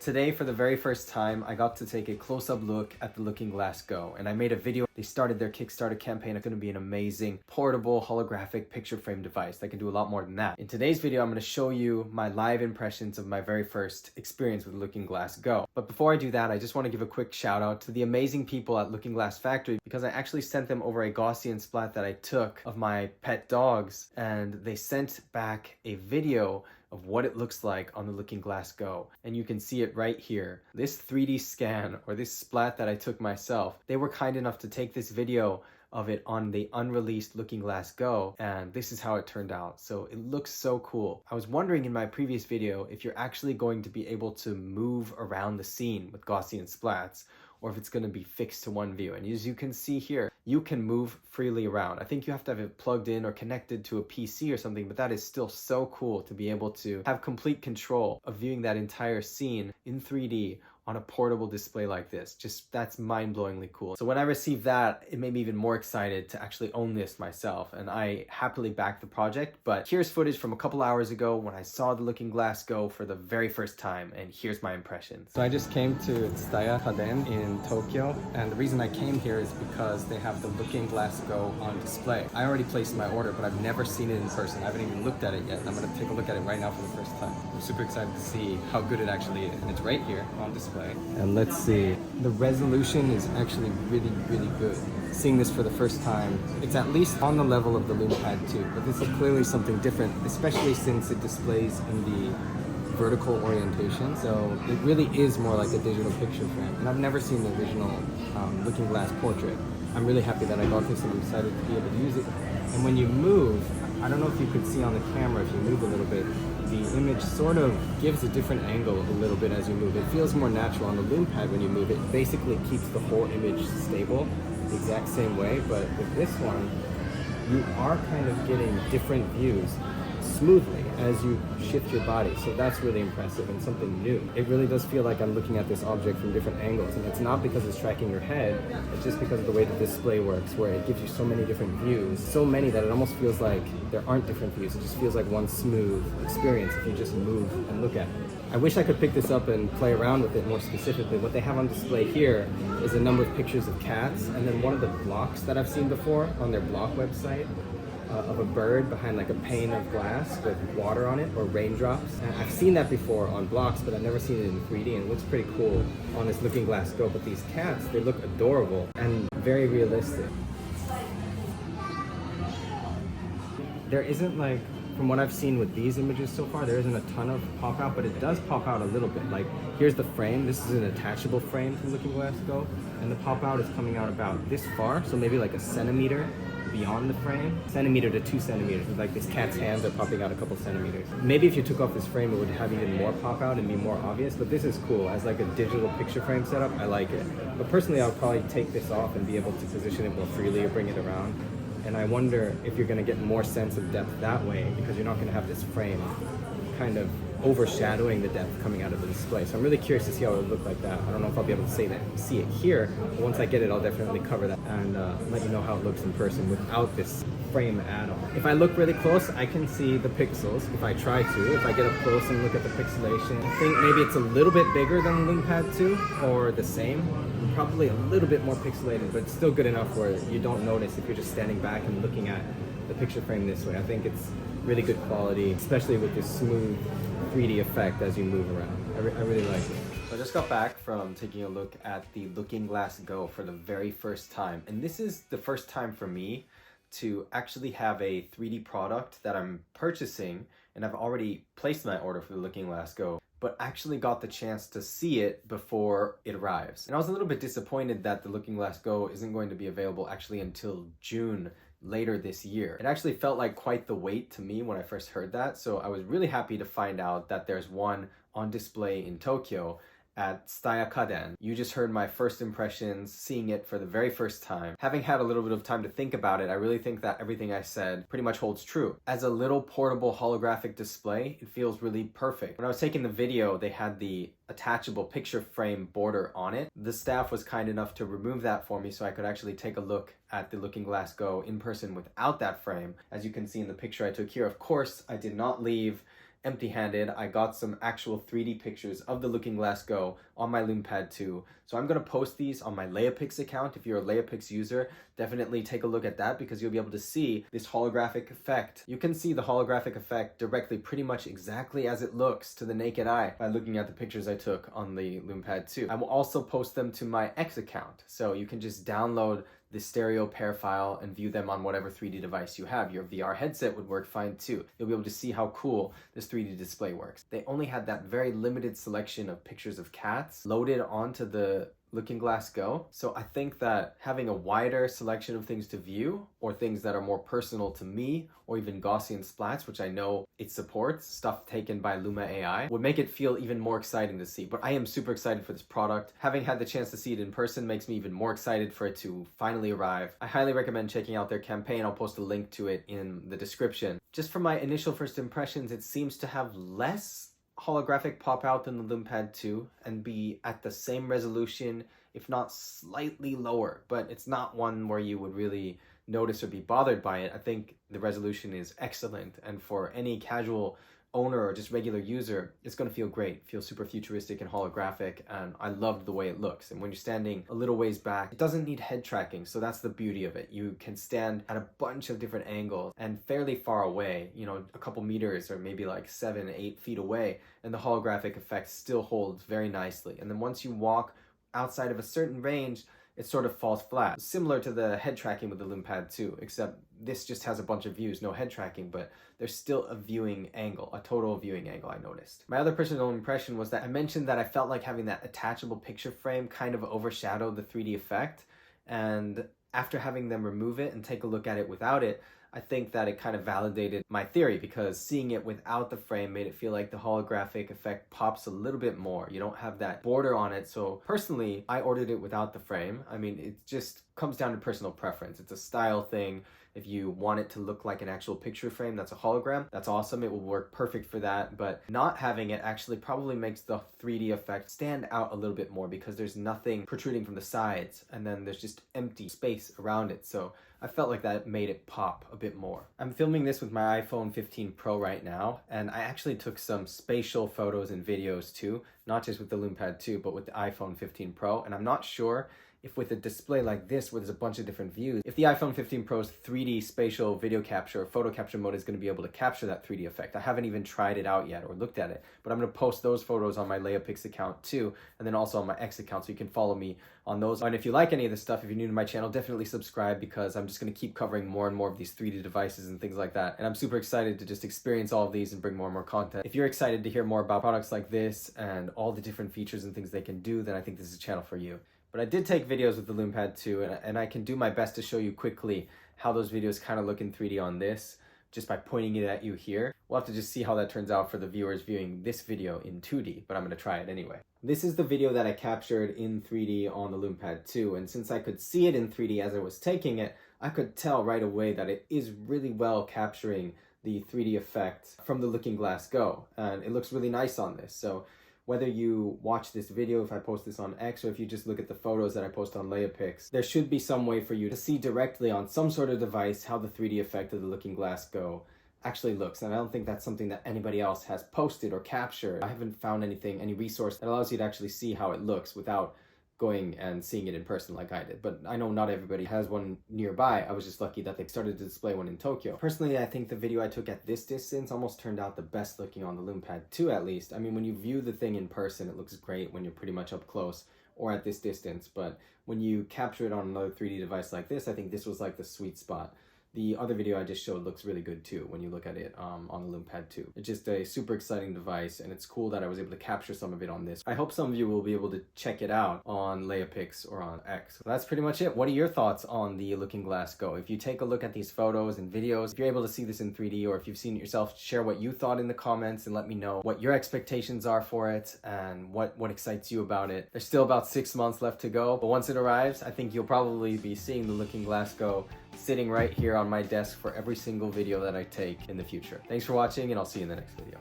Today, for the very first time, I got to take a close-up look at the Looking Glass Go, and I made a video. They started their Kickstarter campaign. It's going to be an amazing portable holographic picture frame device that can do a lot more than that. In today's video, I'm going to show you my live impressions of my very first experience with Looking Glass Go. But before I do that, I just want to give a quick shout out to the amazing people at Looking Glass Factory, because I actually sent them over a Gaussian splat that I took of my pet dogs, and they sent back a video of what it looks like on the Looking Glass Go. And you can see it right here. This 3D scan, or this splat that I took myself, they were kind enough to take this video of it on the unreleased Looking Glass Go, and this is how it turned out. So it looks so cool. I was wondering in my previous video if you're actually going to be able to move around the scene with Gaussian splats, or if it's going to be fixed to one view. And as you can see here, you can move freely around. I think you have to have it plugged in or connected to a PC or something, but that is still so cool to be able to have complete control of viewing that entire scene in 3D on a portable display like this. Just, that's mind-blowingly cool. So when I received that, it made me even more excited to actually own this myself, and I happily backed the project. But here's footage from a couple hours ago when I saw the Looking Glass Go for the very first time, and here's my impressions. So I just came to Tsutaya Kaden in Tokyo, and the reason I came here is because they have the Looking Glass Go on display. I already placed my order, but I've never seen it in person. I haven't even looked at it yet, and I'm gonna take a look at it right now for the first time. I'm super excited to see how good it actually is. And it's right here on display. And let's see, the resolution is actually really good. Seeing this for the first time, it's at least on the level of the LoomPad 2, but this is clearly something different, especially since it displays in the vertical orientation. So it really is more like a digital picture frame. And I've never seen the original Looking Glass portrait. I'm really happy that I got this, and I'm excited to be able to use it. And when you move, I don't know if you could see on the camera, if you move a little bit, the image sort of gives a different angle a little bit as you move. It feels more natural on the LoomPad when you move. It basically keeps the whole image stable the exact same way, but with this one, you are kind of getting different views smoothly as you shift your body. So that's really impressive and something new. It really does feel like I'm looking at this object from different angles, and it's not because it's tracking your head, it's just because of the way the display works, where it gives you so many different views, so many that it almost feels like there aren't different views. It just feels like one smooth experience if you just move and look at it. I wish I could pick this up and play around with it more specifically. What they have on display here is a number of pictures of cats, and then one of the blocks that I've seen before on their block website of a bird behind like a pane of glass with water on it, or raindrops. And I've seen that before on blocks, but I've never seen it in 3D, and it looks pretty cool on this Looking Glass Go. But these cats, they look adorable and very realistic. There isn't, like, from what I've seen with these images so far, there isn't a ton of pop out, but it does pop out a little bit. Like, here's the frame. This is an attachable frame from Looking Glass Go, and the pop out is coming out about this far, so maybe like a centimeter beyond the frame, centimeter to 2 centimeters. Like, this cat's hands are popping out a couple centimeters. Maybe if you took off this frame, it would have even more pop out and be more obvious, but this is cool. As like a digital picture frame setup, I like it. But personally, I would probably take this off and be able to position it more freely or bring it around. And I wonder if you're gonna get more sense of depth that way, because you're not gonna have this frame kind of overshadowing the depth coming out of the display. So I'm really curious to see how it would look like that. I don't know if I'll be able to see it here, but once I get it, I'll definitely cover that and let you know how it looks in person without this frame add-on. If I look really close, I can see the pixels if I try to. If I get up close and look at the pixelation, I think maybe it's a little bit bigger than LoomPad 2, or the same. Probably a little bit more pixelated, but it's still good enough where you don't notice if you're just standing back and looking at the picture frame this way. I think it's really good quality, especially with this smooth 3D effect as you move around. I really like it. So I just got back from taking a look at the Looking Glass Go for the very first time, and this is the first time for me to actually have a 3D product that I'm purchasing, and I've already placed my order for the Looking Glass Go, but actually got the chance to see it before it arrives. And I was a little bit disappointed that the Looking Glass Go isn't going to be available actually until June later this year. It actually felt like quite the wait to me when I first heard that, so I was really happy to find out that there's one on display in Tokyo at Tsutaya Kaden. You just heard my first impressions, seeing it for the very first time. Having had a little bit of time to think about it, I really think that everything I said pretty much holds true. As a little portable holographic display, it feels really perfect. When I was taking the video, they had the attachable picture frame border on it. The staff was kind enough to remove that for me so I could actually take a look at the Looking Glass Go in person without that frame. As you can see in the picture I took here, of course, I did not leave empty-handed. I got some actual 3D pictures of the Looking Glass Go on my LumePad 2. So I'm going to post these on my Leapix account. If you're a Leapix user, definitely take a look at that because you'll be able to see this holographic effect. You can see the holographic effect directly, pretty much exactly as it looks to the naked eye by looking at the pictures I took on the LumePad 2. I will also post them to my X account. So you can just download the stereo pair file and view them on whatever 3D device you have. Your VR headset would work fine too. You'll be able to see how cool this 3D display works. They only had that very limited selection of pictures of cats loaded onto the Looking Glass Go. So I think that having a wider selection of things to view, or things that are more personal to me, or even Gaussian splats, which I know it supports, stuff taken by Luma AI, would make it feel even more exciting to see. But I am super excited for this product. Having had the chance to see it in person makes me even more excited for it to finally arrive. I highly recommend checking out their campaign. I'll post a link to it in the description. Just from my initial first impressions, it seems to have less holographic pop out than the LumePad 2 and be at the same resolution, if not slightly lower, but it's not one where you would really notice or be bothered by it. I think the resolution is excellent, and for any casual owner or just regular user, it's going to feel great. It feels super futuristic and holographic, and I loved the way it looks. And when you're standing a little ways back, it doesn't need head tracking, so that's the beauty of it. You can stand at a bunch of different angles and fairly far away, you know, a couple meters or maybe like 7-8 feet away, and the holographic effect still holds very nicely. And then once you walk outside of a certain range, it sort of falls flat. Similar to the head tracking with the LumePad 2, except this just has a bunch of views, no head tracking, but there's still a viewing angle, a total viewing angle I noticed. My other personal impression was that I mentioned that I felt like having that attachable picture frame kind of overshadowed the 3D effect, and after having them remove it and take a look at it without it, I think that it kind of validated my theory, because seeing it without the frame made it feel like the holographic effect pops a little bit more. You don't have that border on it. So personally, I ordered it without the frame. I mean, it just comes down to personal preference. It's a style thing. If you want it to look like an actual picture frame that's a hologram, that's awesome. It will work perfect for that. But not having it actually probably makes the 3D effect stand out a little bit more, because there's nothing protruding from the sides and then there's just empty space around it. So I felt like that made it pop a bit more. I'm filming this with my iPhone 15 Pro right now, and I actually took some spatial photos and videos too, not just with the LumePad 2, but with the iPhone 15 Pro. And I'm not sure if with a display like this, where there's a bunch of different views, if the iPhone 15 Pro's 3D spatial video capture or photo capture mode is going to be able to capture that 3D effect. I haven't even tried it out yet or looked at it, but I'm going to post those photos on my Leapix account too, and then also on my X account, so you can follow me on those. And if you like any of this stuff, if you're new to my channel, definitely subscribe, because I'm just going to keep covering more and more of these 3D devices and things like that. And I'm super excited to just experience all of these and bring more and more content. If you're excited to hear more about products like this and all the different features and things they can do, then I think this is a channel for you. But I did take videos with the LumePad 2, and I can do my best to show you quickly how those videos kind of look in 3D on this, just by pointing it at you here. We'll have to just see how that turns out for the viewers viewing this video in 2D, but I'm going to try it anyway. This is the video that I captured in 3D on the LumePad 2, and since I could see it in 3D as I was taking it, I could tell right away that it is really well capturing the 3D effect from the Looking Glass Go, and it looks really nice on this. So whether you watch this video, if I post this on X, or if you just look at the photos that I post on Leapix, there should be some way for you to see directly on some sort of device how the 3D effect of the Looking Glass Go actually looks. And I don't think that's something that anybody else has posted or captured. I haven't found anything, any resource that allows you to actually see how it looks without going and seeing it in person like I did. But I know not everybody has one nearby. I was just lucky that they started to display one in Tokyo. Personally, I think the video I took at this distance almost turned out the best looking on the LumePad 2, at least. I mean, when you view the thing in person, it looks great when you're pretty much up close or at this distance. But when you capture it on another 3D device like this, I think this was like the sweet spot. The other video I just showed looks really good too when you look at it on the LumePad 2. It's just a super exciting device, and it's cool that I was able to capture some of it on this. I hope some of you will be able to check it out on Leapix or on X. So that's pretty much it. What are your thoughts on the Looking Glass Go? If you take a look at these photos and videos, if you're able to see this in 3D, or if you've seen it yourself, share what you thought in the comments and let me know what your expectations are for it and what excites you about it. There's still about 6 months left to go, but once it arrives, I think you'll probably be seeing the Looking Glass Go sitting right here on my desk for every single video that I take in the future. Thanks for watching, and I'll see you in the next video.